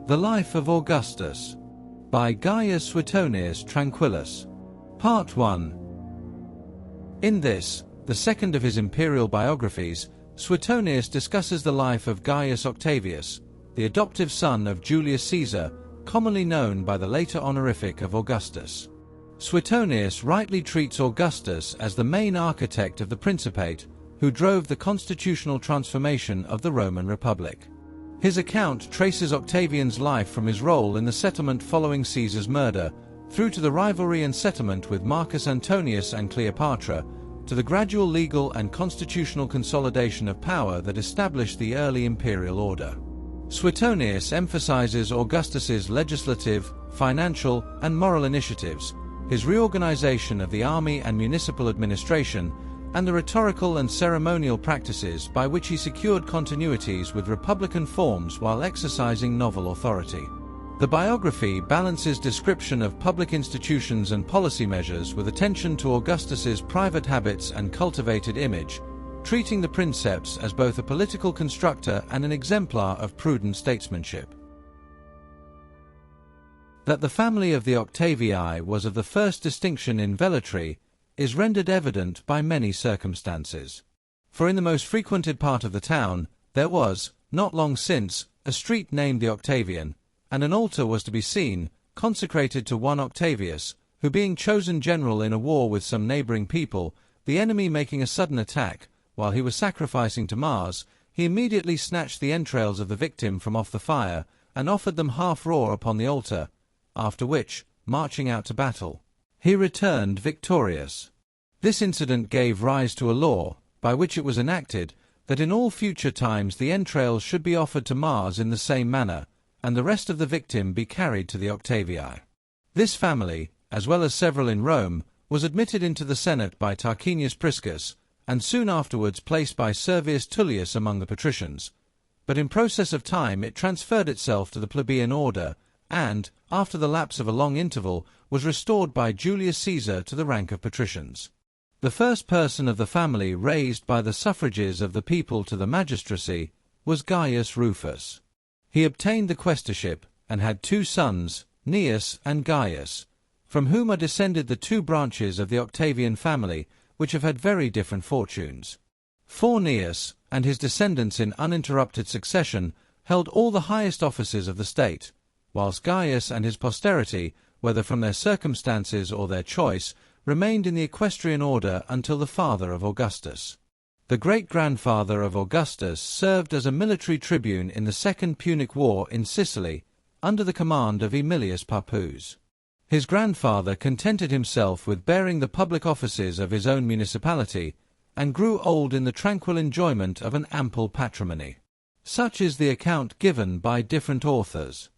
The Life of Augustus by Gaius Suetonius Tranquillus. Part 1. In this, the second of his imperial biographies, Suetonius discusses the life of Gaius Octavius, the adoptive son of Julius Caesar, commonly known by the later honorific of Augustus. Suetonius rightly treats Augustus as the main architect of the Principate, who drove the constitutional transformation of the Roman Republic. His account traces Octavian's life from his role in the settlement following Caesar's murder, through to the rivalry and settlement with Marcus Antonius and Cleopatra, to the gradual legal and constitutional consolidation of power that established the early imperial order. Suetonius emphasizes Augustus's legislative, financial, and moral initiatives, his reorganization of the army and municipal administration, and the rhetorical and ceremonial practices by which he secured continuities with republican forms while exercising novel authority. The biography balances description of public institutions and policy measures with attention to Augustus's private habits and cultivated image, treating the princeps as both a political constructor and an exemplar of prudent statesmanship. That the family of the Octavii was of the first distinction in Velletri is rendered evident by many circumstances. For in the most frequented part of the town, there was, not long since, a street named the Octavian, and an altar was to be seen, consecrated to one Octavius, who being chosen general in a war with some neighboring people, the enemy making a sudden attack, while he was sacrificing to Mars, he immediately snatched the entrails of the victim from off the fire, and offered them half raw upon the altar, after which, marching out to battle, he returned victorious. This incident gave rise to a law, by which it was enacted, that in all future times the entrails should be offered to Mars in the same manner, and the rest of the victim be carried to the Octavii. This family, as well as several in Rome, was admitted into the Senate by Tarquinius Priscus, and soon afterwards placed by Servius Tullius among the patricians. But in process of time it transferred itself to the plebeian order, and, after the lapse of a long interval, was restored by Julius Caesar to the rank of patricians. The first person of the family raised by the suffrages of the people to the magistracy was Gaius Rufus. He obtained the quaestorship, and had two sons, Gnaeus and Gaius, from whom are descended the two branches of the Octavian family, which have had very different fortunes. For Gnaeus, and his descendants in uninterrupted succession, held all the highest offices of the state, whilst Gaius and his posterity, whether from their circumstances or their choice, remained in the equestrian order until the father of Augustus. The great-grandfather of Augustus served as a military tribune in the Second Punic War in Sicily, under the command of Aemilius Pappus. His grandfather contented himself with bearing the public offices of his own municipality, and grew old in the tranquil enjoyment of an ample patrimony. Such is the account given by different authors.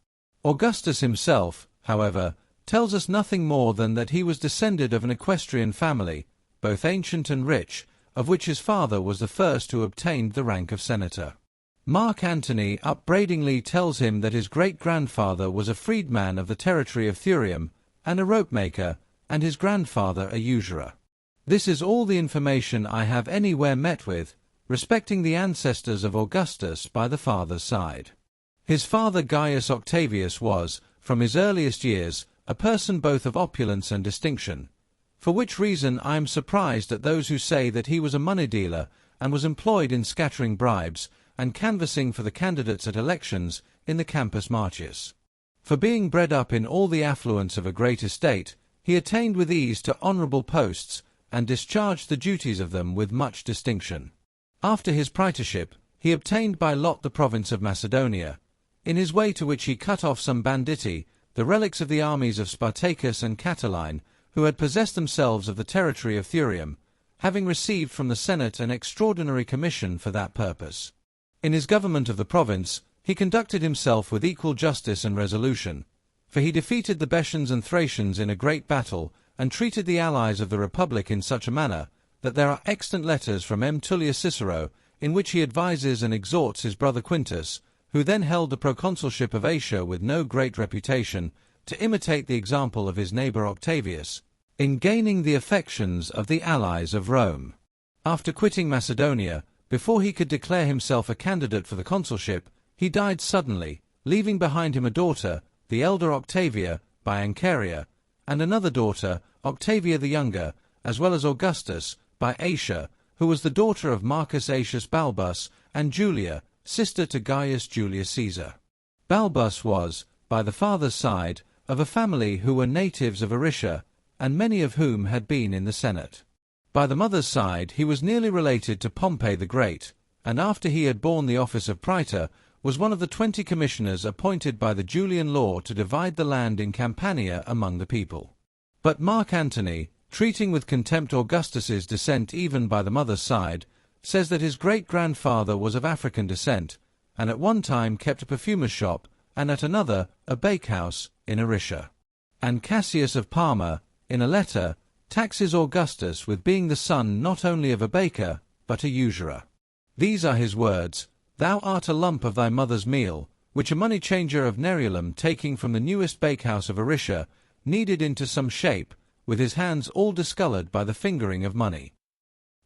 Augustus himself, however, tells us nothing more than that he was descended of an equestrian family, both ancient and rich, of which his father was the first who obtained the rank of senator. Mark Antony upbraidingly tells him that his great-grandfather was a freedman of the territory of Thurium, and a rope-maker, and his grandfather a usurer. This is all the information I have anywhere met with, respecting the ancestors of Augustus by the father's side. His father Gaius Octavius was, from his earliest years, a person both of opulence and distinction, for which reason I am surprised at those who say that he was a money-dealer, and was employed in scattering bribes, and canvassing for the candidates at elections in the Campus Martius. For being bred up in all the affluence of a great estate, he attained with ease to honourable posts, and discharged the duties of them with much distinction. After his praetorship, he obtained by lot the province of Macedonia, in his way to which he cut off some banditti, the relics of the armies of Spartacus and Catiline, who had possessed themselves of the territory of Thurium, having received from the Senate an extraordinary commission for that purpose. In his government of the province, he conducted himself with equal justice and resolution, for he defeated the Bessians and Thracians in a great battle, and treated the allies of the Republic in such a manner, that there are extant letters from M. Tullius Cicero, in which he advises and exhorts his brother Quintus, who then held the proconsulship of Asia with no great reputation, to imitate the example of his neighbour Octavius, in gaining the affections of the allies of Rome. After quitting Macedonia, before he could declare himself a candidate for the consulship, he died suddenly, leaving behind him a daughter, the elder Octavia, by Ancharia, and another daughter, Octavia the younger, as well as Augustus, by Asia, who was the daughter of Marcus Aetius Balbus, and Julia, sister to Gaius Julius Caesar. Balbus was, by the father's side, of a family who were natives of Aricia, and many of whom had been in the Senate. By the mother's side he was nearly related to Pompey the Great, and after he had borne the office of praetor, was one of the 20 commissioners appointed by the Julian law to divide the land in Campania among the people. But Mark Antony, treating with contempt Augustus's descent even by the mother's side, says that his great-grandfather was of African descent, and at one time kept a perfumer's shop, and at another a bakehouse in Aricia. And Cassius of Parma, in a letter, taxes Augustus with being the son not only of a baker, but a usurer. These are his words: "Thou art a lump of thy mother's meal, which a money-changer of Nerulum, taking from the newest bakehouse of Aricia, kneaded into some shape, with his hands all discoloured by the fingering of money."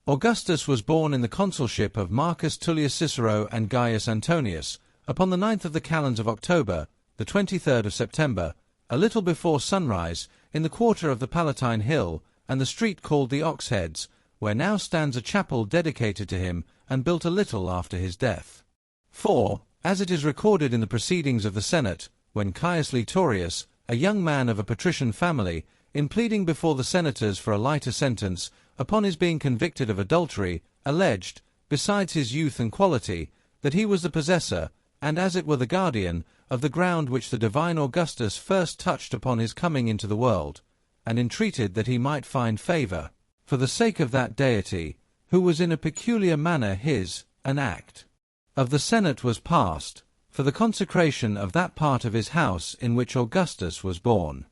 Augustus was born in the consulship of Marcus Tullius Cicero and Gaius Antonius, upon the 9th of the calends of October, the 23rd of September, a little before sunrise, in the quarter of the Palatine Hill, and the street called the Ox Heads, where now stands a chapel dedicated to him, and built a little after his death. For, as it is recorded in the proceedings of the Senate, when Caius Laetorius, a young man of a patrician family, in pleading before the senators for a lighter sentence, upon his being convicted of adultery, alleged, besides his youth and quality, that he was the possessor, and as it were the guardian, of the ground which the divine Augustus first touched upon his coming into the world, and entreated that he might find favour, for the sake of that deity, who was in a peculiar manner his, an act of the Senate was passed, for the consecration of that part of his house in which Augustus was born.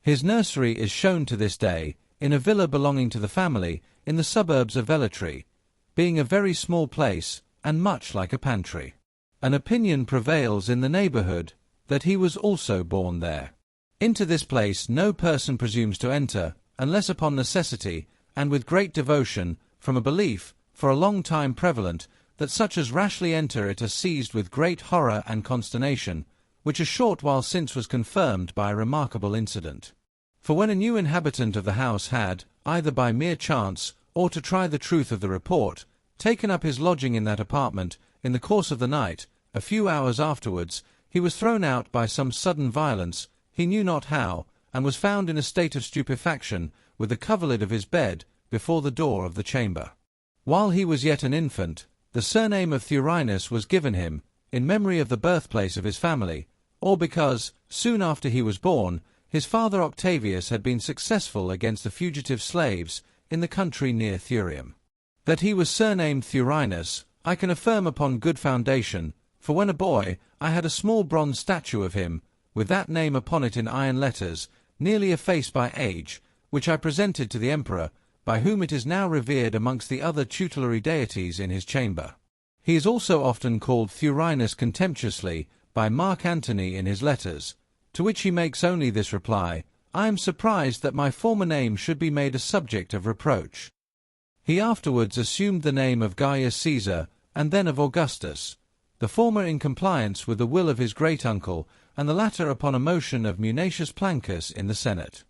His nursery is shown to this day, in a villa belonging to the family, in the suburbs of Velletri, being a very small place, and much like a pantry. An opinion prevails in the neighbourhood, that he was also born there. Into this place no person presumes to enter, unless upon necessity, and with great devotion, from a belief, for a long time prevalent, that such as rashly enter it are seized with great horror and consternation, which a short while since was confirmed by a remarkable incident. For when a new inhabitant of the house had, either by mere chance, or to try the truth of the report, taken up his lodging in that apartment, in the course of the night, a few hours afterwards, he was thrown out by some sudden violence, he knew not how, and was found in a state of stupefaction, with the coverlid of his bed, before the door of the chamber. While he was yet an infant, the surname of Thurinus was given him, in memory of the birthplace of his family, or because, soon after he was born, his father Octavius had been successful against the fugitive slaves in the country near Thurium. That he was surnamed Thurinus, I can affirm upon good foundation, for when a boy, I had a small bronze statue of him, with that name upon it in iron letters, nearly effaced by age, which I presented to the emperor, by whom it is now revered amongst the other tutelary deities in his chamber. He is also often called Thurinus contemptuously by Mark Antony in his letters, to which he makes only this reply: "I am surprised that my former name should be made a subject of reproach." He afterwards assumed the name of Gaius Caesar, and then of Augustus, the former in compliance with the will of his great-uncle, and the latter upon a motion of Munatius Plancus in the Senate.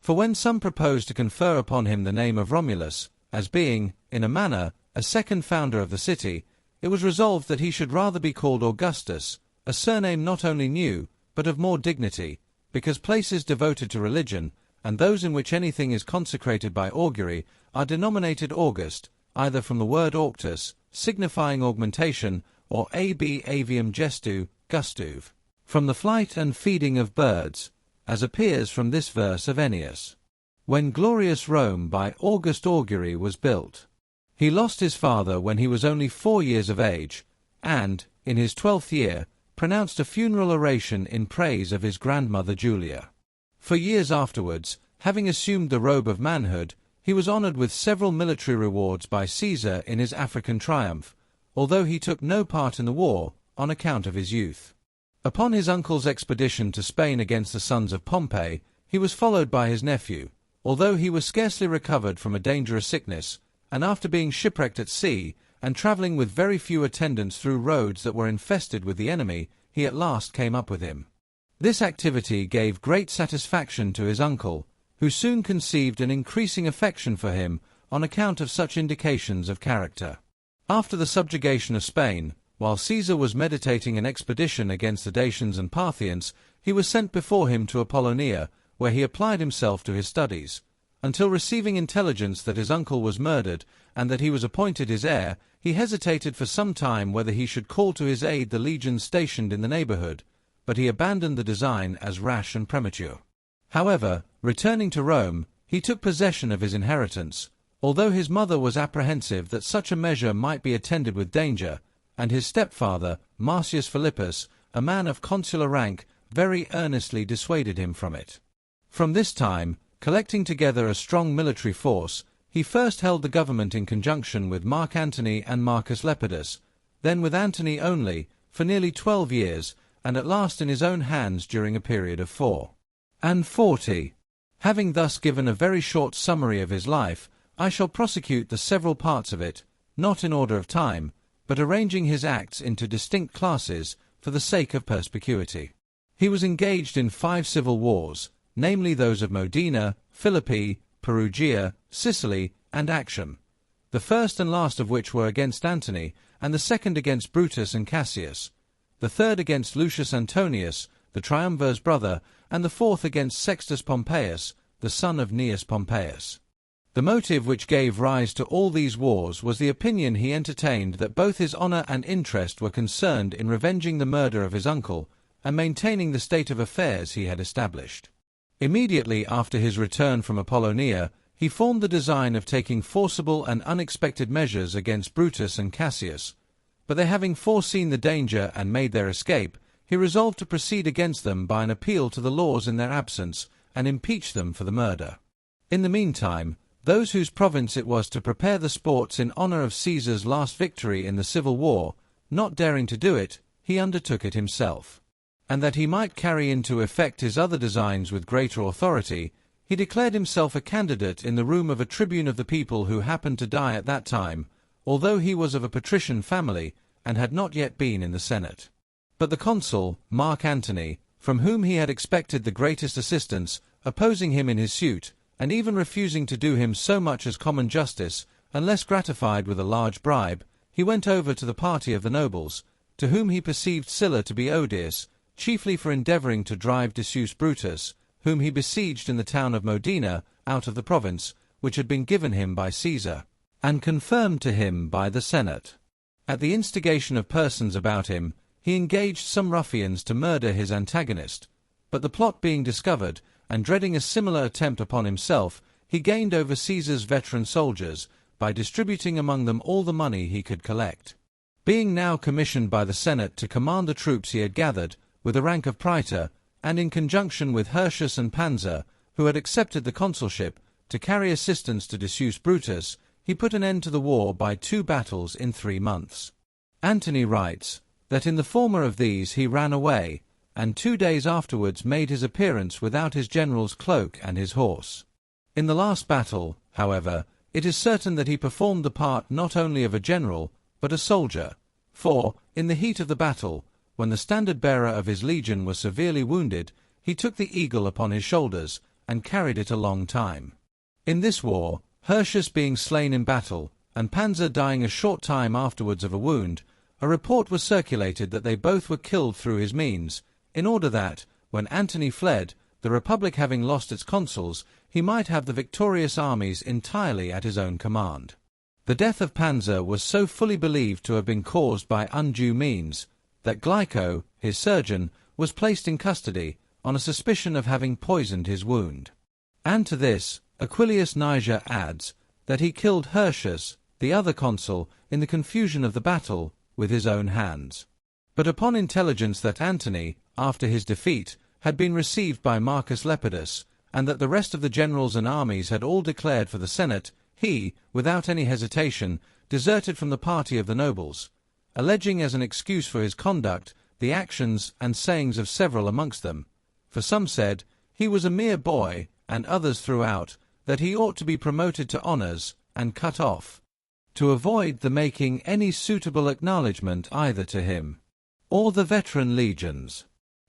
For when some proposed to confer upon him the name of Romulus, as being, in a manner, a second founder of the city, it was resolved that he should rather be called Augustus, a surname not only new, but of more dignity, because places devoted to religion, and those in which anything is consecrated by augury, are denominated August, either from the word auctus, signifying augmentation, or ab avium gestu, gustuv, from the flight and feeding of birds, as appears from this verse of Ennius: "When glorious Rome by august augury was built." He lost his father when he was only 4 years of age, and, in his 12th year, pronounced a funeral oration in praise of his grandmother Julia. For years afterwards, having assumed the robe of manhood, he was honoured with several military rewards by Caesar in his African triumph, although he took no part in the war, on account of his youth. Upon his uncle's expedition to Spain against the sons of Pompey, he was followed by his nephew, although he was scarcely recovered from a dangerous sickness, and after being shipwrecked at sea, and travelling with very few attendants through roads that were infested with the enemy, he at last came up with him. This activity gave great satisfaction to his uncle, who soon conceived an increasing affection for him on account of such indications of character. After the subjugation of Spain, while Caesar was meditating an expedition against the Dacians and Parthians, he was sent before him to Apollonia, where he applied himself to his studies. Until receiving intelligence that his uncle was murdered and that he was appointed his heir, he hesitated for some time whether he should call to his aid the legions stationed in the neighborhood, but he abandoned the design as rash and premature. However, returning to Rome, he took possession of his inheritance, although his mother was apprehensive that such a measure might be attended with danger, and his stepfather, Marcius Philippus, a man of consular rank, very earnestly dissuaded him from it. From this time, collecting together a strong military force, he first held the government in conjunction with Mark Antony and Marcus Lepidus, then with Antony only, for nearly 12 years, and at last in his own hands during a period of 40. Having thus given a very short summary of his life, I shall prosecute the several parts of it, not in order of time, but arranging his acts into distinct classes for the sake of perspicuity. He was engaged in 5 civil wars, namely those of Modena, Philippi, Perugia, Sicily, and Actium, the first and last of which were against Antony, and the second against Brutus and Cassius, the third against Lucius Antonius, the triumvir's brother, and the fourth against Sextus Pompeius, the son of Gnaeus Pompeius. The motive which gave rise to all these wars was the opinion he entertained that both his honor and interest were concerned in revenging the murder of his uncle and maintaining the state of affairs he had established. Immediately after his return from Apollonia, he formed the design of taking forcible and unexpected measures against Brutus and Cassius, but they having foreseen the danger and made their escape, he resolved to proceed against them by an appeal to the laws in their absence and impeach them for the murder. In the meantime, those whose province it was to prepare the sports in honor of Caesar's last victory in the civil war, not daring to do it, he undertook it himself. And that he might carry into effect his other designs with greater authority, he declared himself a candidate in the room of a tribune of the people who happened to die at that time, although he was of a patrician family and had not yet been in the Senate. But the consul, Mark Antony, from whom he had expected the greatest assistance, opposing him in his suit, and even refusing to do him so much as common justice, unless gratified with a large bribe, he went over to the party of the nobles, to whom he perceived Sylla to be odious, chiefly for endeavoring to drive Decius Brutus, whom he besieged in the town of Modena, out of the province, which had been given him by Caesar, and confirmed to him by the Senate. At the instigation of persons about him, he engaged some ruffians to murder his antagonist, but the plot being discovered, and dreading a similar attempt upon himself, he gained over Caesar's veteran soldiers by distributing among them all the money he could collect. Being now commissioned by the Senate to command the troops he had gathered, with the rank of praetor, and in conjunction with Hirtius and Pansa, who had accepted the consulship, to carry assistance to Decius Brutus, he put an end to the war by 2 battles in 3 months. Antony writes that in the former of these he ran away, and 2 days afterwards made his appearance without his general's cloak and his horse. In the last battle, however, it is certain that he performed the part not only of a general, but a soldier, for, in the heat of the battle, when the standard-bearer of his legion was severely wounded, he took the eagle upon his shoulders, and carried it a long time. In this war, Hirtius being slain in battle, and Pansa dying a short time afterwards of a wound, a report was circulated that they both were killed through his means, in order that, when Antony fled, the Republic having lost its consuls, he might have the victorious armies entirely at his own command. The death of Pansa was so fully believed to have been caused by undue means, that Glyco, his surgeon, was placed in custody, on a suspicion of having poisoned his wound. And to this, Aquilius Niger adds, that he killed Hirtius, the other consul, in the confusion of the battle, with his own hands. But upon intelligence that Antony, after his defeat, had been received by Marcus Lepidus, and that the rest of the generals and armies had all declared for the Senate, he, without any hesitation, deserted from the party of the nobles, alleging as an excuse for his conduct the actions and sayings of several amongst them, for some said he was a mere boy, and others threw out that he ought to be promoted to honors and cut off, to avoid the making any suitable acknowledgment either to him or the veteran legions.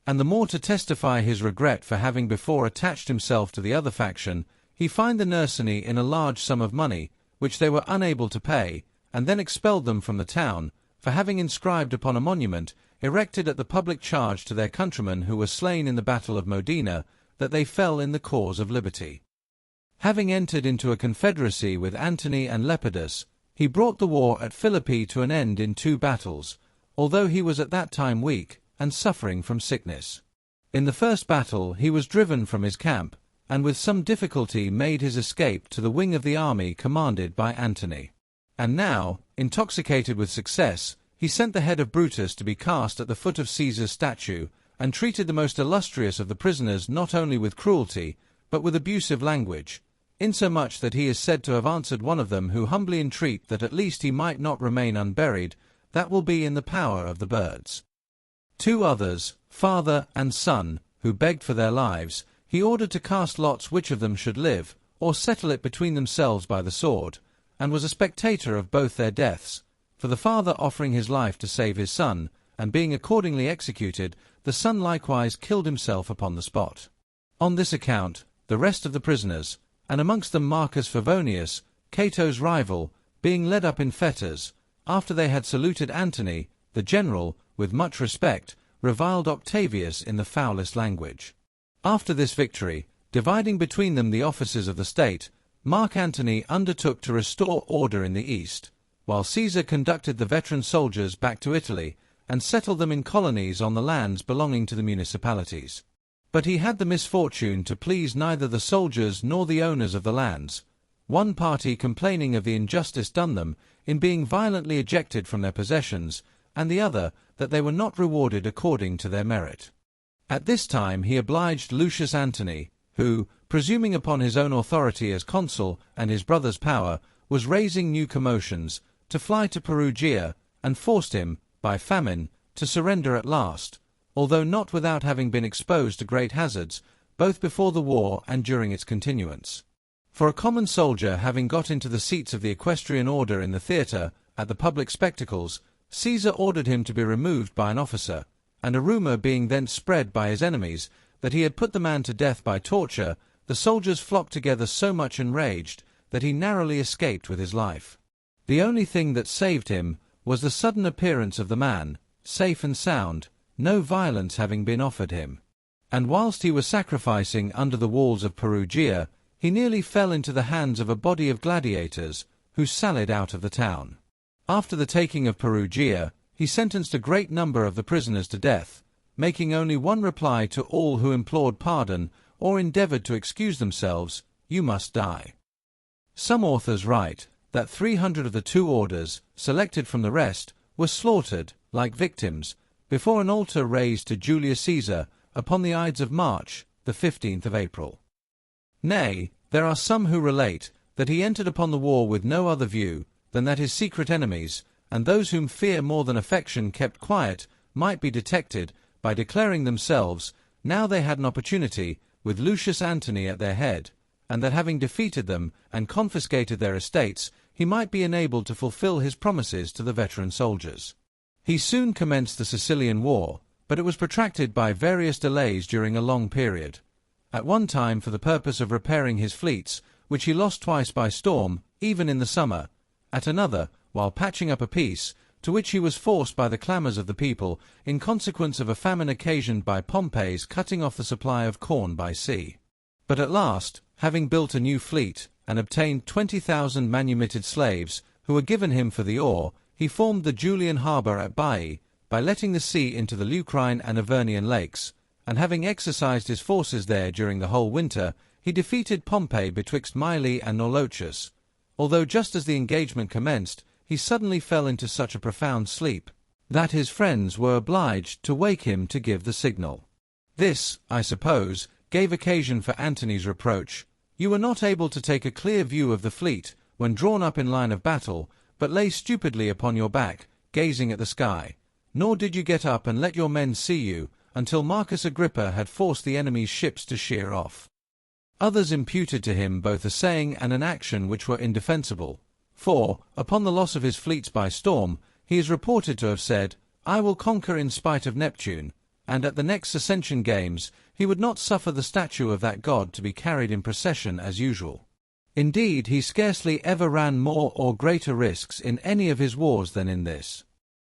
And the more to testify his regret for having before attached himself to the other faction, he fined the Nursini in a large sum of money, which they were unable to pay, and then expelled them from the town, for having inscribed upon a monument, erected at the public charge to their countrymen who were slain in the battle of Modena, that they fell in the cause of liberty. Having entered into a confederacy with Antony and Lepidus, he brought the war at Philippi to an end in 2 battles, although he was at that time weak, and suffering from sickness. In the first battle he was driven from his camp, and with some difficulty made his escape to the wing of the army commanded by Antony. And now, intoxicated with success, he sent the head of Brutus to be cast at the foot of Caesar's statue, and treated the most illustrious of the prisoners not only with cruelty, but with abusive language, insomuch that he is said to have answered one of them who humbly entreat that at least he might not remain unburied, that will be in the power of the birds. 2 others, father and son, who begged for their lives, he ordered to cast lots which of them should live, or settle it between themselves by the sword, and was a spectator of both their deaths, for the father offering his life to save his son, and being accordingly executed, the son likewise killed himself upon the spot. On this account, the rest of the prisoners, and amongst them Marcus Favonius, Cato's rival, being led up in fetters, after they had saluted Antony, the general, with much respect, reviled Octavius in the foulest language. After this victory, dividing between them the offices of the state, Mark Antony undertook to restore order in the east, while Caesar conducted the veteran soldiers back to Italy, and settled them in colonies on the lands belonging to the municipalities. But he had the misfortune to please neither the soldiers nor the owners of the lands, one party complaining of the injustice done them in being violently ejected from their possessions, and the other that they were not rewarded according to their merit. At this time he obliged Lucius Antony, who, presuming upon his own authority as consul and his brother's power, was raising new commotions, to fly to Perugia, and forced him, by famine, to surrender at last, although not without having been exposed to great hazards, both before the war and during its continuance. For a common soldier having got into the seats of the equestrian order in the theatre, at the public spectacles, Caesar ordered him to be removed by an officer, and a rumour being thence spread by his enemies that he had put the man to death by torture, the soldiers flocked together so much enraged that he narrowly escaped with his life. The only thing that saved him was the sudden appearance of the man, safe and sound, no violence having been offered him. And whilst he was sacrificing under the walls of Perugia, he nearly fell into the hands of a body of gladiators, who sallied out of the town. After the taking of Perugia, he sentenced a great number of the prisoners to death, making only one reply to all who implored pardon or endeavoured to excuse themselves: "You must die." Some authors write that 300 of the 2 orders, selected from the rest, were slaughtered, like victims, before an altar raised to Julius Caesar upon the Ides of March, the 15th of April. Nay, there are some who relate that he entered upon the war with no other view than that his secret enemies, and those whom fear more than affection kept quiet, might be detected, by declaring themselves, now they had an opportunity, with Lucius Antony at their head, and that having defeated them and confiscated their estates, he might be enabled to fulfill his promises to the veteran soldiers. He soon commenced the Sicilian War, but it was protracted by various delays during a long period. At one time for the purpose of repairing his fleets, which he lost twice by storm, even in the summer; at another, while patching up a peace, to which he was forced by the clamours of the people, in consequence of a famine occasioned by Pompey's cutting off the supply of corn by sea. But at last, having built a new fleet, and obtained 20,000 manumitted slaves, who were given him for the oar, he formed the Julian harbour at Baiae, by letting the sea into the Lucrine and Avernian lakes, and having exercised his forces there during the whole winter, he defeated Pompey betwixt Mylae and Nolochus, although just as the engagement commenced, he suddenly fell into such a profound sleep, that his friends were obliged to wake him to give the signal. This, I suppose, gave occasion for Antony's reproach: "You were not able to take a clear view of the fleet, when drawn up in line of battle, but lay stupidly upon your back, gazing at the sky. Nor did you get up and let your men see you, until Marcus Agrippa had forced the enemy's ships to sheer off." Others imputed to him both a saying and an action which were indefensible, for, upon the loss of his fleets by storm, he is reported to have said, "I will conquer in spite of Neptune," and at the next Ascension Games he would not suffer the statue of that god to be carried in procession as usual. Indeed, he scarcely ever ran more or greater risks in any of his wars than in this.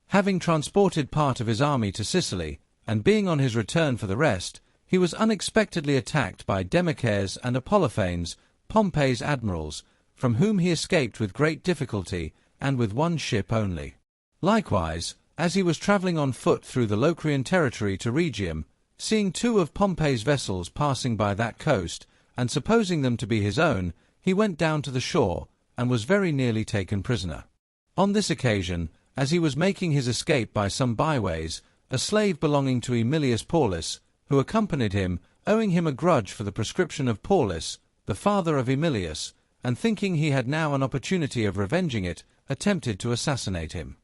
Having transported part of his army to Sicily, and being on his return for the rest, he was unexpectedly attacked by Demochares and Apollophanes, Pompey's admirals, from whom he escaped with great difficulty and with one ship only. Likewise, as he was travelling on foot through the Locrian territory to Rhegium, seeing 2 of Pompey's vessels passing by that coast, and supposing them to be his own, he went down to the shore, and was very nearly taken prisoner. On this occasion, as he was making his escape by some byways, a slave belonging to Aemilius Paulus, who accompanied him, owing him a grudge for the proscription of Paulus, the father of Aemilius, and thinking he had now an opportunity of revenging it, attempted to assassinate him.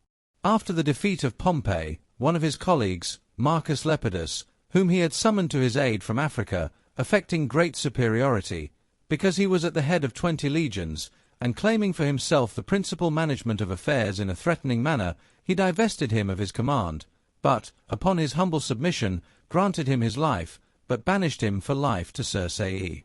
After the defeat of Pompey, one of his colleagues, Marcus Lepidus, whom he had summoned to his aid from Africa, affecting great superiority, because he was at the head of 20 legions, and claiming for himself the principal management of affairs in a threatening manner, he divested him of his command, but, upon his humble submission, granted him his life, but banished him for life to Circeii.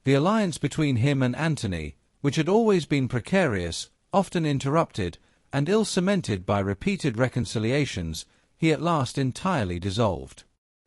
The alliance between him and Antony, which had always been precarious, often interrupted, and ill-cemented by repeated reconciliations, he at last entirely dissolved.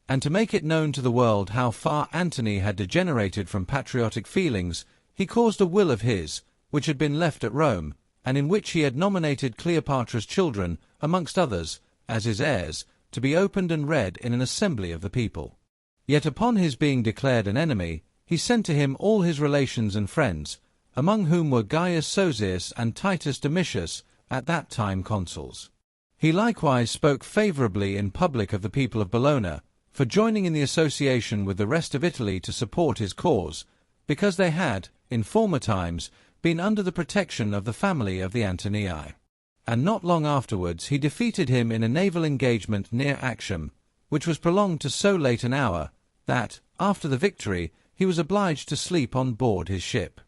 And to make it known to the world how far Antony had degenerated from patriotic feelings, he caused a will of his, which had been left at Rome, and in which he had nominated Cleopatra's children, amongst others, as his heirs, to be opened and read in an assembly of the people. Yet upon his being declared an enemy, he sent to him all his relations and friends, among whom were Gaius Sosius and Titus Domitius, at that time consuls. He likewise spoke favourably in public of the people of Bologna, for joining in the association with the rest of Italy to support his cause, because they had, in former times, been under the protection of the family of the Antonii. And not long afterwards he defeated him in a naval engagement near Actium, which was prolonged to so late an hour, that, after the victory, he was obliged to sleep on board his ship.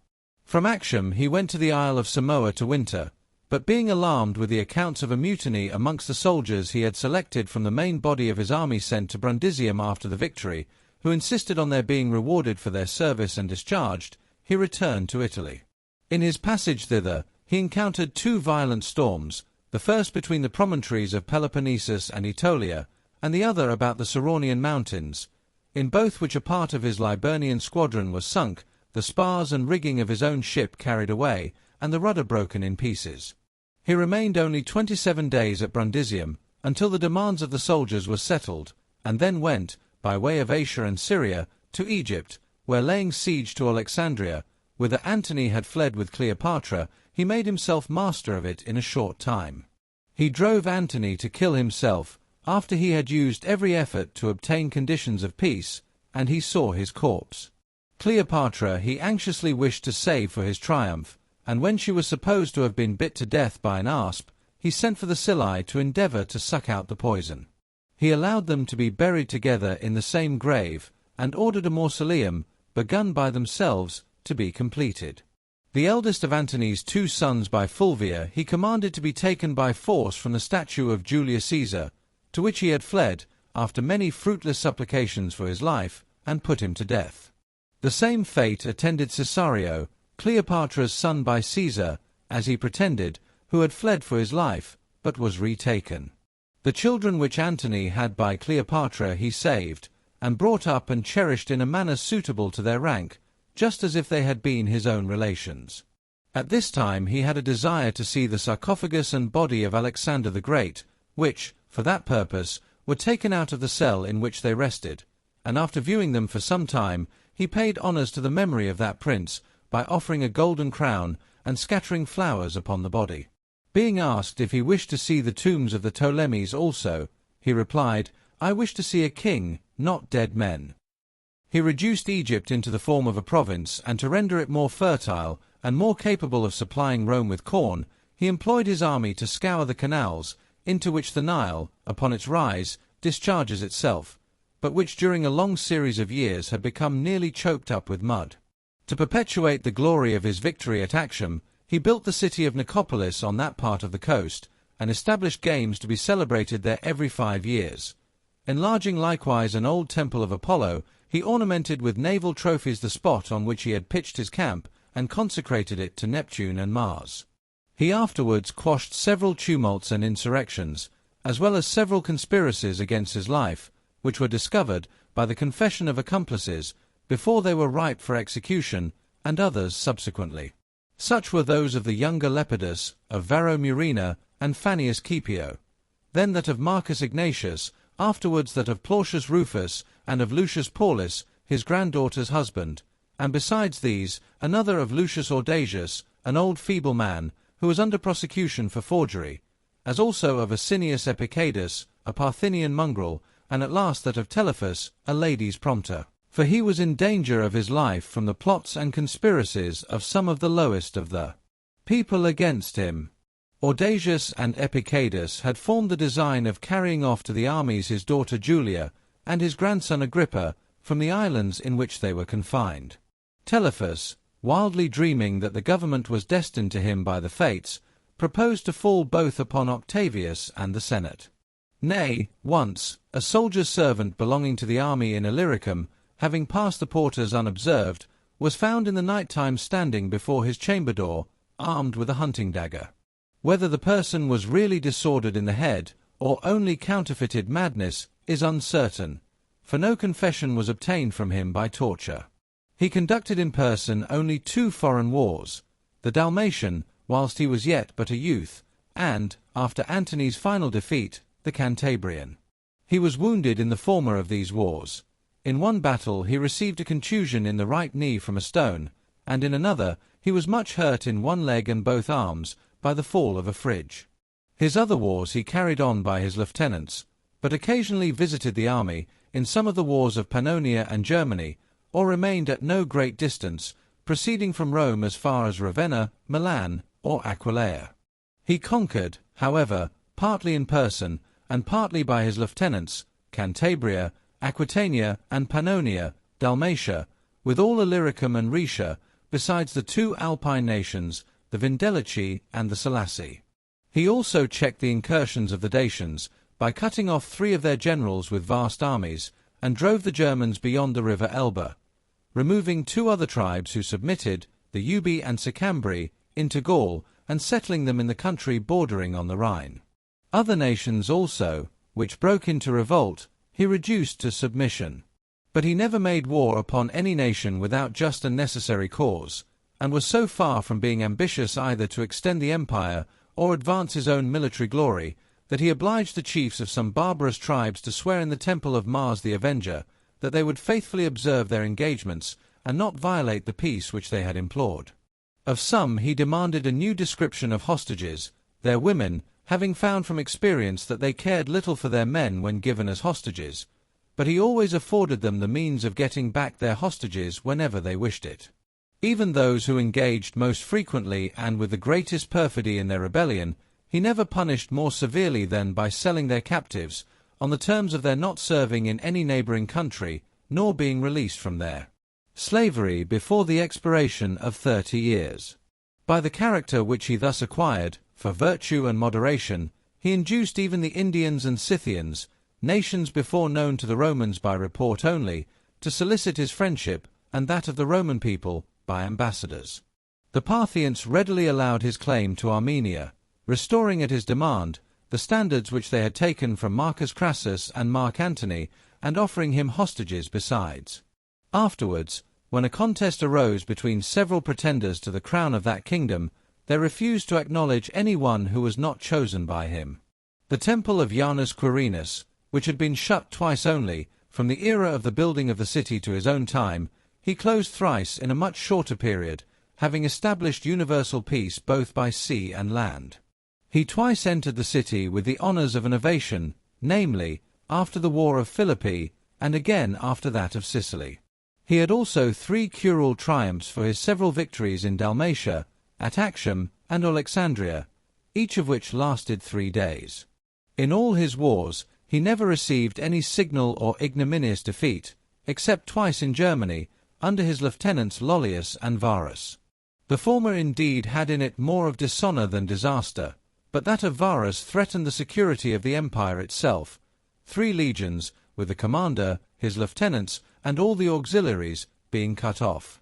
From Actium he went to the Isle of Samoa to winter, but being alarmed with the accounts of a mutiny amongst the soldiers he had selected from the main body of his army sent to Brundisium after the victory, who insisted on their being rewarded for their service and discharged, he returned to Italy. In his passage thither, he encountered 2 violent storms, the first between the promontories of Peloponnesus and Aetolia, and the other about the Ceraunian mountains, in both which a part of his Liburnian squadron was sunk, the spars and rigging of his own ship carried away, and the rudder broken in pieces. He remained only 27 days at Brundisium, until the demands of the soldiers were settled, and then went, by way of Asia and Syria, to Egypt, where laying siege to Alexandria, whither Antony had fled with Cleopatra, he made himself master of it in a short time. He drove Antony to kill himself, after he had used every effort to obtain conditions of peace, and he saw his corpse. Cleopatra he anxiously wished to save for his triumph, and when she was supposed to have been bit to death by an asp, he sent for the Scyllae to endeavour to suck out the poison. He allowed them to be buried together in the same grave, and ordered a mausoleum, begun by themselves, to be completed. The eldest of Antony's 2 sons by Fulvia he commanded to be taken by force from the statue of Julius Caesar, to which he had fled, after many fruitless supplications for his life, and put him to death. The same fate attended Cesario, Cleopatra's son by Caesar, as he pretended, who had fled for his life, but was retaken. The children which Antony had by Cleopatra he saved, and brought up and cherished in a manner suitable to their rank, just as if they had been his own relations. At this time he had a desire to see the sarcophagus and body of Alexander the Great, which, for that purpose, were taken out of the cell in which they rested, and after viewing them for some time, he paid honours to the memory of that prince, by offering a golden crown and scattering flowers upon the body. Being asked if he wished to see the tombs of the Ptolemies also, he replied, "I wish to see a king, not dead men." He reduced Egypt into the form of a province, and to render it more fertile and more capable of supplying Rome with corn, he employed his army to scour the canals, into which the Nile, upon its rise, discharges itself, but which during a long series of years had become nearly choked up with mud. To perpetuate the glory of his victory at Actium, he built the city of Nicopolis on that part of the coast, and established games to be celebrated there every 5 years. Enlarging likewise an old temple of Apollo, he ornamented with naval trophies the spot on which he had pitched his camp, and consecrated it to Neptune and Mars. He afterwards quashed several tumults and insurrections, as well as several conspiracies against his life, which were discovered, by the confession of accomplices, before they were ripe for execution, and others subsequently. Such were those of the younger Lepidus, of Varro Murena, and Fannius Caepio, then that of Marcus Ignatius, afterwards that of Plautius Rufus, and of Lucius Paulus, his granddaughter's husband, and besides these, another of Lucius Audacius, an old feeble man, who was under prosecution for forgery, as also of Asinius Epicadus, a Parthenian mongrel, and at last that of Telephus, a lady's prompter. For he was in danger of his life from the plots and conspiracies of some of the lowest of the people against him. Audacius and Epicadus had formed the design of carrying off to the armies his daughter Julia, and his grandson Agrippa, from the islands in which they were confined. Telephus, wildly dreaming that the government was destined to him by the fates, proposed to fall both upon Octavius and the Senate. Nay, once, a soldier's servant belonging to the army in Illyricum, having passed the porters unobserved, was found in the night time standing before his chamber door, armed with a hunting dagger. Whether the person was really disordered in the head, or only counterfeited madness, is uncertain, for no confession was obtained from him by torture. He conducted in person only 2 foreign wars, the Dalmatian, whilst he was yet but a youth, and, after Antony's final defeat, the Cantabrian. He was wounded in the former of these wars. In one battle he received a contusion in the right knee from a stone, and in another he was much hurt in one leg and both arms by the fall of a fridge. His other wars he carried on by his lieutenants, but occasionally visited the army in some of the wars of Pannonia and Germany, or remained at no great distance, proceeding from Rome as far as Ravenna, Milan, or Aquileia. He conquered, however, partly in person, and partly by his lieutenants, Cantabria, Aquitania, and Pannonia, Dalmatia, with all Illyricum and Rhaetia, besides the 2 Alpine nations, the Vindelici and the Salaci. He also checked the incursions of the Dacians, by cutting off 3 of their generals with vast armies, and drove the Germans beyond the river Elbe, removing 2 other tribes who submitted, the Ubi and Sicambri, into Gaul, and settling them in the country bordering on the Rhine. Other nations also, which broke into revolt, he reduced to submission. But he never made war upon any nation without just and necessary cause, and was so far from being ambitious either to extend the empire or advance his own military glory, that he obliged the chiefs of some barbarous tribes to swear in the temple of Mars the Avenger that they would faithfully observe their engagements and not violate the peace which they had implored. Of some he demanded a new description of hostages, their women, having found from experience that they cared little for their men when given as hostages, but he always afforded them the means of getting back their hostages whenever they wished it. Even those who engaged most frequently and with the greatest perfidy in their rebellion, he never punished more severely than by selling their captives, on the terms of their not serving in any neighboring country, nor being released from their slavery before the expiration of 30 years. By the character which he thus acquired, for virtue and moderation, he induced even the Indians and Scythians, nations before known to the Romans by report only, to solicit his friendship, and that of the Roman people, by ambassadors. The Parthians readily allowed his claim to Armenia, restoring at his demand the standards which they had taken from Marcus Crassus and Mark Antony, and offering him hostages besides. Afterwards, when a contest arose between several pretenders to the crown of that kingdom, they refused to acknowledge any one who was not chosen by him. The temple of Janus Quirinus, which had been shut twice only, from the era of the building of the city to his own time, he closed thrice in a much shorter period, having established universal peace both by sea and land. He twice entered the city with the honours of an ovation, namely, after the war of Philippi, and again after that of Sicily. He had also 3 curule triumphs for his several victories in Dalmatia, at Actium, and Alexandria, each of which lasted 3 days. In all his wars, he never received any signal or ignominious defeat, except twice in Germany, under his lieutenants Lollius and Varus. The former indeed had in it more of dishonour than disaster, but that of Varus threatened the security of the empire itself. 3 legions, with the commander, his lieutenants, and all the auxiliaries, being cut off.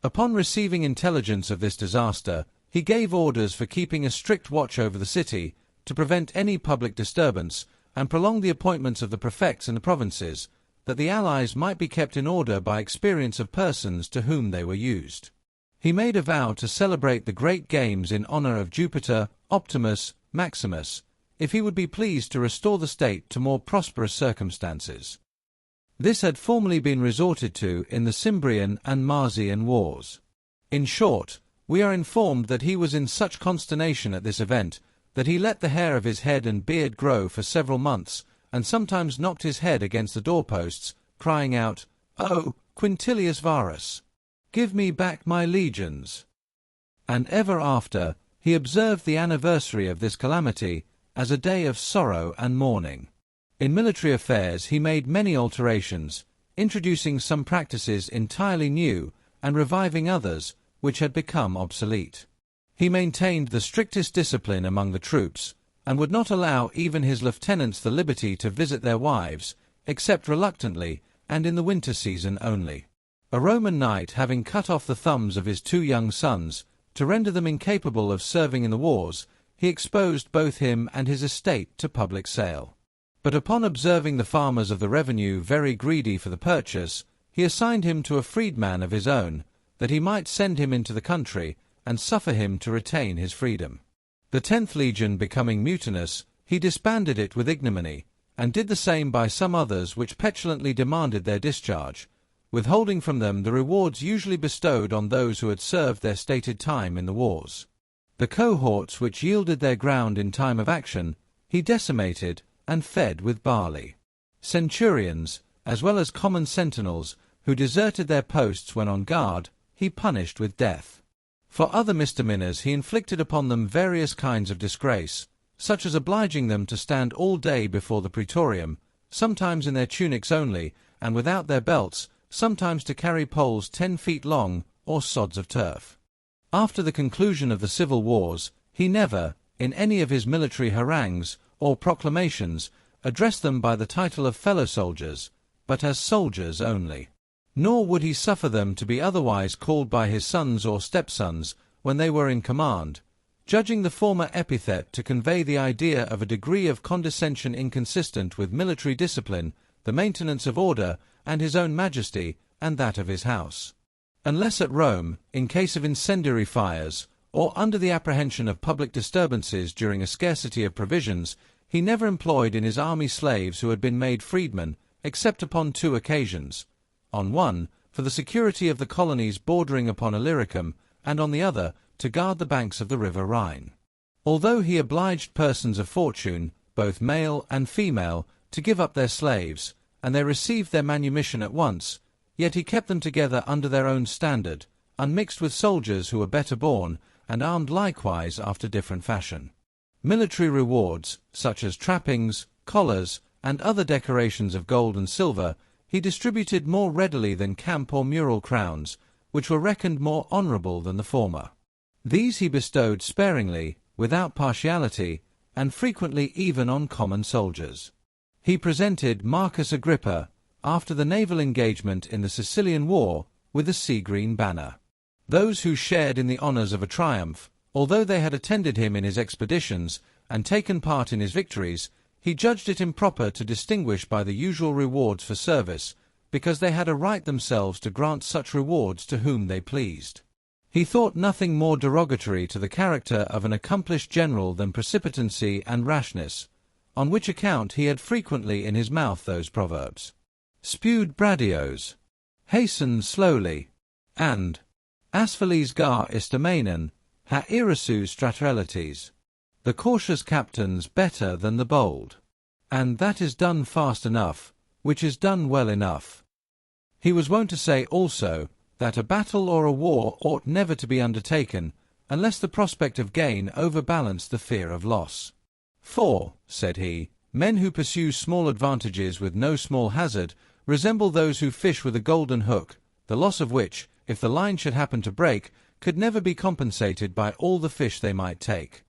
Upon receiving intelligence of this disaster, he gave orders for keeping a strict watch over the city, to prevent any public disturbance, and prolong the appointments of the prefects in the provinces, that the allies might be kept in order by experience of persons to whom they were used. He made a vow to celebrate the great games in honor of Jupiter, Optimus, Maximus, if he would be pleased to restore the state to more prosperous circumstances. This had formerly been resorted to in the Cimbrian and Marsian wars. In short, we are informed that he was in such consternation at this event that he let the hair of his head and beard grow for several months, and sometimes knocked his head against the doorposts, crying out, "O Quintilius Varus, give me back my legions!" And ever after he observed the anniversary of this calamity as a day of sorrow and mourning. In military affairs he made many alterations, introducing some practices entirely new and reviving others which had become obsolete. He maintained the strictest discipline among the troops, and would not allow even his lieutenants the liberty to visit their wives, except reluctantly and in the winter season only. A Roman knight having cut off the thumbs of his 2 young sons, to render them incapable of serving in the wars, he exposed both him and his estate to public sale. But upon observing the farmers of the revenue very greedy for the purchase, he assigned him to a freedman of his own, that he might send him into the country, and suffer him to retain his freedom. The 10th legion becoming mutinous, he disbanded it with ignominy, and did the same by some others which petulantly demanded their discharge, withholding from them the rewards usually bestowed on those who had served their stated time in the wars. The cohorts which yielded their ground in time of action, he decimated and fed with barley. Centurions, as well as common sentinels, who deserted their posts when on guard, he punished with death. For other misdemeanors he inflicted upon them various kinds of disgrace, such as obliging them to stand all day before the praetorium, sometimes in their tunics only, and without their belts, sometimes to carry poles 10 feet long, or sods of turf. After the conclusion of the civil wars, he never, in any of his military harangues or proclamations, addressed them by the title of fellow soldiers, but as soldiers only. Nor would he suffer them to be otherwise called by his sons or stepsons when they were in command, judging the former epithet to convey the idea of a degree of condescension inconsistent with military discipline, the maintenance of order, and his own majesty, and that of his house. Unless at Rome, in case of incendiary fires, or under the apprehension of public disturbances during a scarcity of provisions, he never employed in his army slaves who had been made freedmen, except upon 2 occasions. On one, for the security of the colonies bordering upon Illyricum, and on the other, to guard the banks of the river Rhine. Although he obliged persons of fortune, both male and female, to give up their slaves, and they received their manumission at once, yet he kept them together under their own standard, unmixed with soldiers who were better born, and armed likewise after different fashion. Military rewards, such as trappings, collars, and other decorations of gold and silver, he distributed more readily than camp or mural crowns, which were reckoned more honourable than the former. These he bestowed sparingly, without partiality, and frequently even on common soldiers. He presented Marcus Agrippa, after the naval engagement in the Sicilian War, with a sea-green banner. Those who shared in the honours of a triumph, although they had attended him in his expeditions and taken part in his victories, he judged it improper to distinguish by the usual rewards for service, because they had a right themselves to grant such rewards to whom they pleased. He thought nothing more derogatory to the character of an accomplished general than precipitancy and rashness, on which account he had frequently in his mouth those proverbs, "Spewed bradios," "Hasten slowly," and "Asphiles gar istamenon, ha irasu straterelites," "The cautious captain's better than the bold," and "That is done fast enough, which is done well enough." He was wont to say also, that a battle or a war ought never to be undertaken, unless the prospect of gain overbalanced the fear of loss. "For," said he, "men who pursue small advantages with no small hazard resemble those who fish with a golden hook, the loss of which, if the line should happen to break, could never be compensated by all the fish they might take."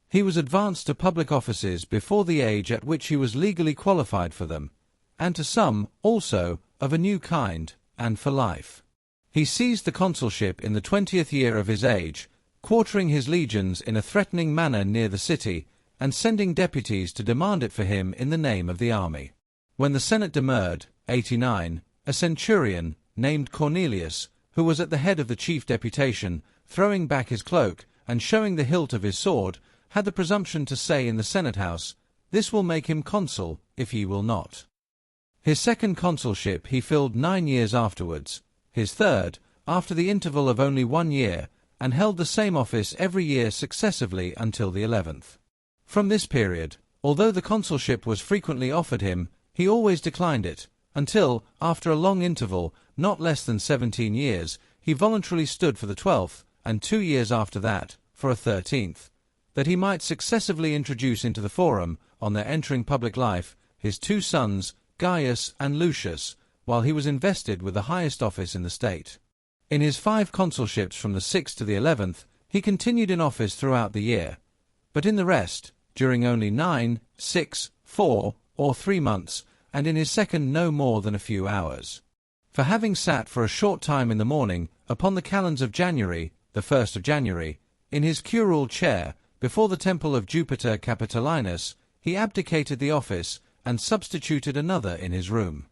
He was advanced to public offices before the age at which he was legally qualified for them, and to some, also, of a new kind, and for life. He seized the consulship in the 20th year of his age, quartering his legions in a threatening manner near the city, and sending deputies to demand it for him in the name of the army. When the Senate demurred, 89, a centurion, named Cornelius, who was at the head of the chief deputation, throwing back his cloak, and showing the hilt of his sword, had the presumption to say in the Senate House, "This will make him consul, if ye will not." His second consulship he filled 9 years afterwards, his third, after the interval of only 1 year, and held the same office every year successively until the 11th. From this period, although the consulship was frequently offered him, he always declined it, until, after a long interval, not less than 17 years, he voluntarily stood for the 12th, and 2 years after that, for a 13th, that he might successively introduce into the forum, on their entering public life, his 2 sons, Gaius and Lucius, while he was invested with the highest office in the state. In his 5 consulships from the 6th to the 11th, he continued in office throughout the year, but in the rest, during only 9, 6, 4, or 3 months, and in his second no more than a few hours. For having sat for a short time in the morning, upon the calends of January, the 1st of January, in his curule chair, before the temple of Jupiter Capitolinus, he abdicated the office, and substituted another in his room.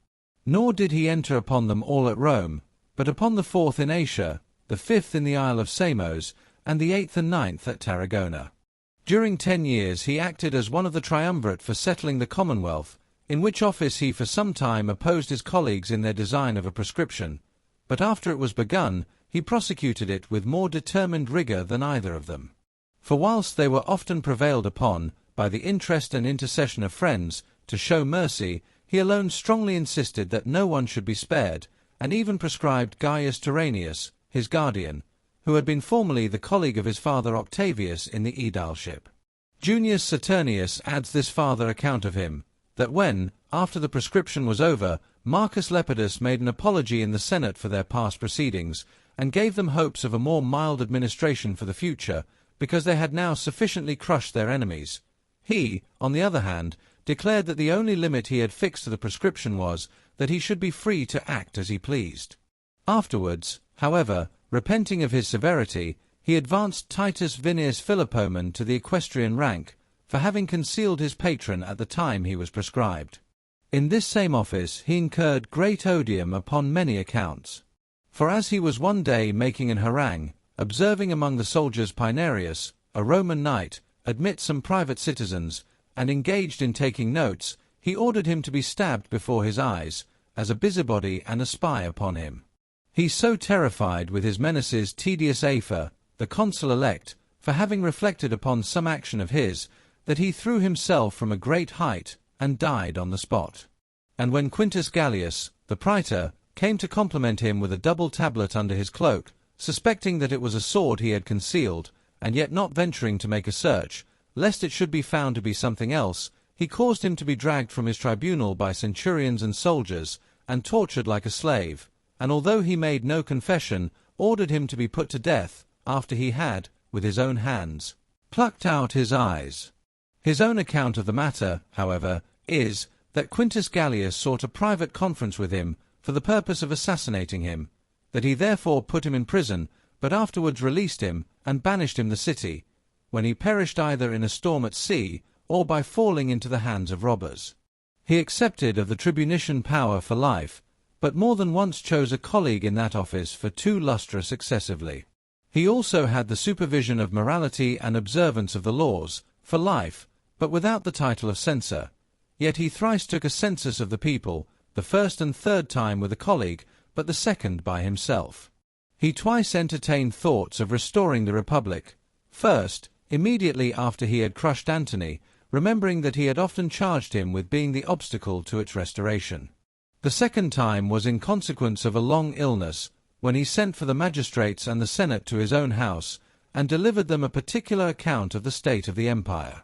Nor did he enter upon them all at Rome, but upon the 4th in Asia, the 5th in the Isle of Samos, and the 8th and 9th at Tarragona. During 10 years he acted as one of the triumvirate for settling the Commonwealth, in which office he for some time opposed his colleagues in their design of a prescription, but after it was begun, he prosecuted it with more determined rigour than either of them. For whilst they were often prevailed upon, by the interest and intercession of friends, to show mercy, he alone strongly insisted that no one should be spared, and even prescribed Gaius Tyrrenius, his guardian, who had been formerly the colleague of his father Octavius in the aedileship. Junius Suetonius adds this farther account of him, that when, after the prescription was over, Marcus Lepidus made an apology in the Senate for their past proceedings, and gave them hopes of a more mild administration for the future, because they had now sufficiently crushed their enemies, he, on the other hand, declared that the only limit he had fixed to the prescription was that he should be free to act as he pleased. Afterwards, however, repenting of his severity, he advanced Titus Vinius Philopomen to the equestrian rank, for having concealed his patron at the time he was prescribed. In this same office he incurred great odium upon many accounts. For as he was one day making an harangue, observing among the soldiers Pinarius, a Roman knight, admit some private citizens, and engaged in taking notes, he ordered him to be stabbed before his eyes, as a busybody and a spy upon him. He so terrified with his menaces Tedius Afer, the consul-elect, for having reflected upon some action of his, that he threw himself from a great height, and died on the spot. And when Quintus Gallius, the praetor, came to compliment him with a double tablet under his cloak, suspecting that it was a sword he had concealed, and yet not venturing to make a search, lest it should be found to be something else, he caused him to be dragged from his tribunal by centurions and soldiers, and tortured like a slave, and although he made no confession, ordered him to be put to death, after he had, with his own hands, plucked out his eyes. His own account of the matter, however, is, that Quintus Gallius sought a private conference with him, for the purpose of assassinating him, that he therefore put him in prison, but afterwards released him, and banished him the city, when he perished either in a storm at sea, or by falling into the hands of robbers. He accepted of the tribunician power for life, but more than once chose a colleague in that office for 2 lustra successively. He also had the supervision of morality and observance of the laws, for life, but without the title of censor. Yet he thrice took a census of the people, the first and third time with a colleague, but the second by himself. He twice entertained thoughts of restoring the Republic. First, immediately after he had crushed Antony, remembering that he had often charged him with being the obstacle to its restoration. The second time was in consequence of a long illness, when he sent for the magistrates and the Senate to his own house, and delivered them a particular account of the state of the empire.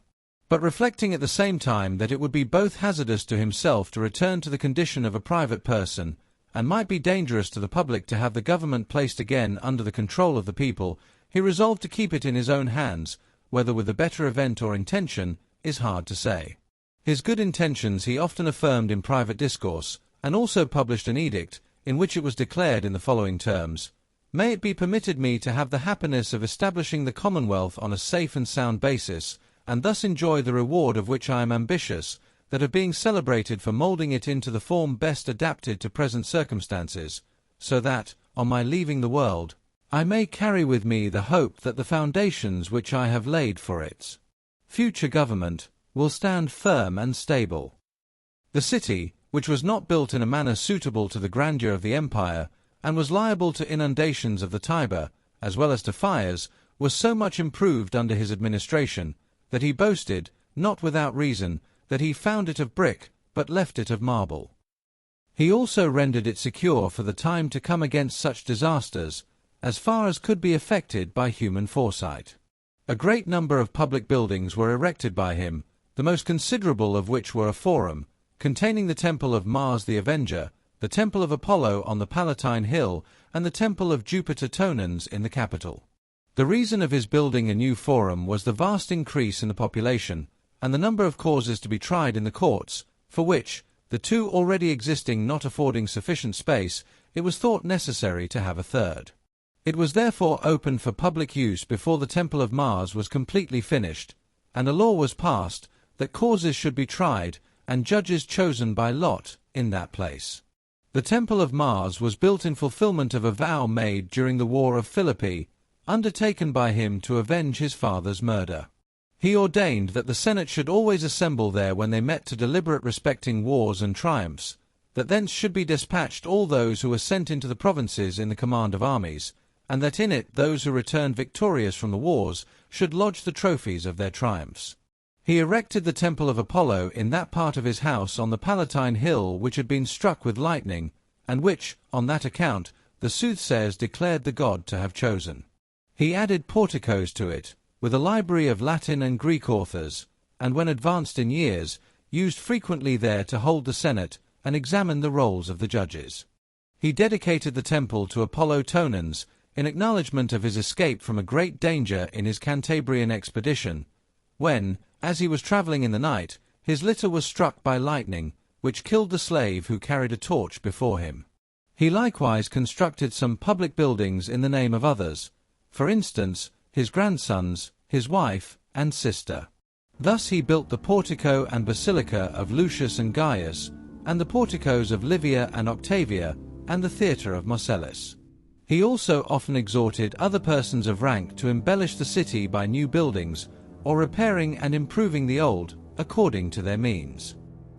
But reflecting at the same time that it would be both hazardous to himself to return to the condition of a private person, and might be dangerous to the public to have the government placed again under the control of the people, he resolved to keep it in his own hands, whether with a better event or intention, is hard to say. His good intentions he often affirmed in private discourse, and also published an edict, in which it was declared in the following terms: "May it be permitted me to have the happiness of establishing the Commonwealth on a safe and sound basis, and thus enjoy the reward of which I am ambitious, that of being celebrated for moulding it into the form best adapted to present circumstances, so that, on my leaving the world, I may carry with me the hope that the foundations which I have laid for its future government will stand firm and stable." The city, which was not built in a manner suitable to the grandeur of the empire, and was liable to inundations of the Tiber, as well as to fires, was so much improved under his administration, that he boasted, not without reason, that he found it of brick, but left it of marble. He also rendered it secure for the time to come against such disasters, as far as could be effected by human foresight. A great number of public buildings were erected by him, the most considerable of which were a forum, containing the temple of Mars the Avenger, the temple of Apollo on the Palatine Hill, and the temple of Jupiter Tonans in the Capitol. The reason of his building a new forum was the vast increase in the population, and the number of causes to be tried in the courts, for which, the two already existing not affording sufficient space, it was thought necessary to have a third. It was therefore opened for public use before the temple of Mars was completely finished, and a law was passed that causes should be tried, and judges chosen by lot, in that place. The temple of Mars was built in fulfillment of a vow made during the War of Philippi, undertaken by him to avenge his father's murder. He ordained that the Senate should always assemble there when they met to deliberate respecting wars and triumphs, that thence should be dispatched all those who were sent into the provinces in the command of armies, and that in it those who returned victorious from the wars should lodge the trophies of their triumphs. He erected the temple of Apollo in that part of his house on the Palatine Hill which had been struck with lightning, and which, on that account, the soothsayers declared the god to have chosen. He added porticos to it, with a library of Latin and Greek authors, and when advanced in years, used frequently there to hold the Senate and examine the rolls of the judges. He dedicated the temple to Apollo Tonans, in acknowledgment of his escape from a great danger in his Cantabrian expedition, when, as he was travelling in the night, his litter was struck by lightning, which killed the slave who carried a torch before him. He likewise constructed some public buildings in the name of others, for instance, his grandsons, his wife, and sister. Thus he built the portico and basilica of Lucius and Gaius, and the porticos of Livia and Octavia, and the theatre of Marcellus. He also often exhorted other persons of rank to embellish the city by new buildings, or repairing and improving the old, according to their means.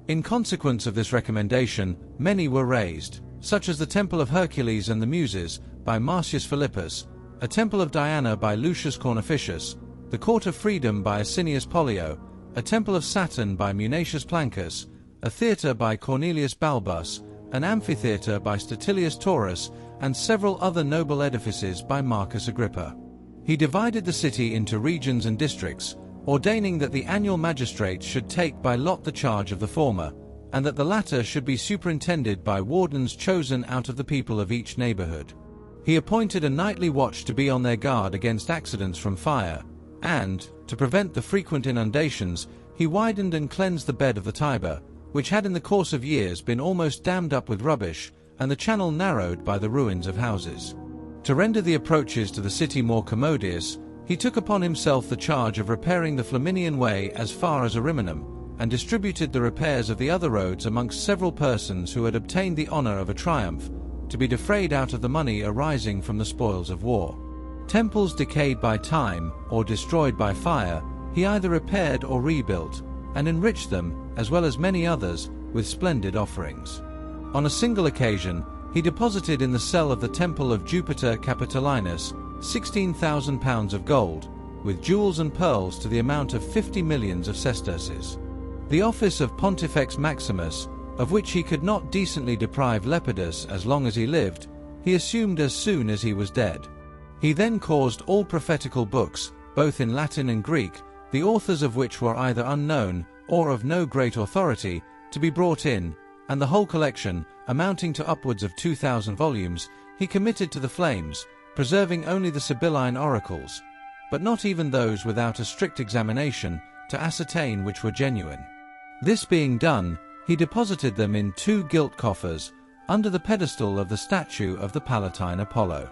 In consequence of this recommendation, many were raised, such as the Temple of Hercules and the Muses, by Marcius Philippus, a Temple of Diana by Lucius Cornificius, the Court of Freedom by Asinius Pollio, a Temple of Saturn by Munatius Plancus, a theatre by Cornelius Balbus, an amphitheatre by Statilius Taurus, and several other noble edifices by Marcus Agrippa. He divided the city into regions and districts, ordaining that the annual magistrates should take by lot the charge of the former, and that the latter should be superintended by wardens chosen out of the people of each neighborhood. He appointed a nightly watch to be on their guard against accidents from fire, and, to prevent the frequent inundations, he widened and cleansed the bed of the Tiber, which had in the course of years been almost dammed up with rubbish, and the channel narrowed by the ruins of houses. To render the approaches to the city more commodious, he took upon himself the charge of repairing the Flaminian Way as far as Ariminum, and distributed the repairs of the other roads amongst several persons who had obtained the honor of a triumph, to be defrayed out of the money arising from the spoils of war. Temples decayed by time, or destroyed by fire, he either repaired or rebuilt, and enriched them, as well as many others, with splendid offerings. On a single occasion, he deposited in the cell of the temple of Jupiter Capitolinus 16,000 pounds of gold, with jewels and pearls to the amount of 50 millions of sesterces. The office of Pontifex Maximus, of which he could not decently deprive Lepidus as long as he lived, he assumed as soon as he was dead. He then caused all prophetical books, both in Latin and Greek, the authors of which were either unknown or of no great authority, to be brought in, and the whole collection, amounting to upwards of 2,000 volumes, he committed to the flames, preserving only the Sibylline oracles. but not even those without a strict examination to ascertain which were genuine. This being done, he deposited them in 2 gilt coffers under the pedestal of the statue of the Palatine Apollo.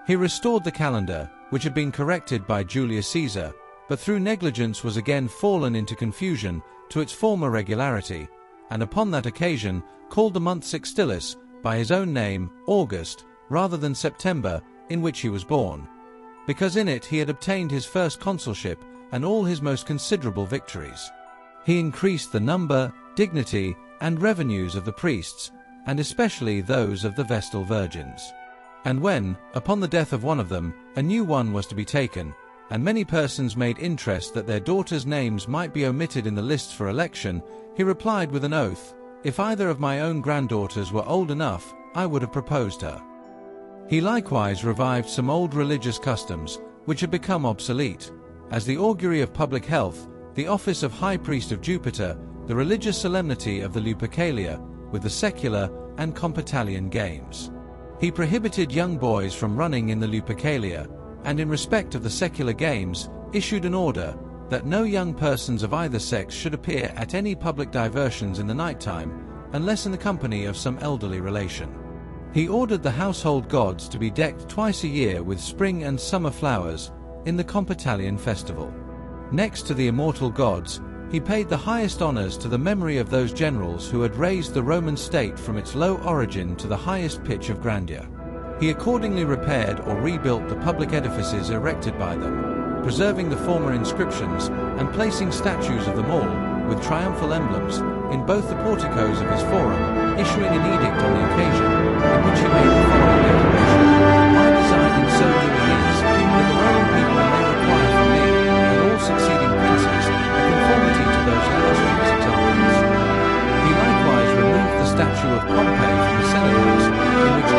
He restored the calendar, which had been corrected by Julius Caesar, but through negligence was again fallen into confusion, to its former regularity, and upon that occasion called the month Sextilis by his own name, August, rather than September, in which he was born, because in it he had obtained his first consulship and all his most considerable victories. He increased the number, dignity, and revenues of the priests, and especially those of the Vestal Virgins. And when, upon the death of one of them, a new one was to be taken, and many persons made interest that their daughters' names might be omitted in the lists for election, he replied with an oath, "If either of my own granddaughters were old enough, I would have proposed her." He likewise revived some old religious customs, which had become obsolete, as the augury of public health, the office of High Priest of Jupiter, the religious solemnity of the Lupercalia, with the secular and Compitalian games. He prohibited young boys from running in the Lupercalia, and in respect of the secular games, issued an order that no young persons of either sex should appear at any public diversions in the night time, unless in the company of some elderly relation. He ordered the household gods to be decked twice a year with spring and summer flowers in the Compitalian festival. Next to the immortal gods, he paid the highest honors to the memory of those generals who had raised the Roman state from its low origin to the highest pitch of grandeur. He accordingly repaired or rebuilt the public edifices erected by them, preserving the former inscriptions and placing statues of them all, with triumphal emblems, in both the porticos of his forum, issuing an edict on the occasion, in which he made the following declaration: "My design in so doing is, that the Roman people may require from me, and all succeeding princes, a conformity to those illustrious examples." He likewise removed the statue of Pompey from the Senate House, in which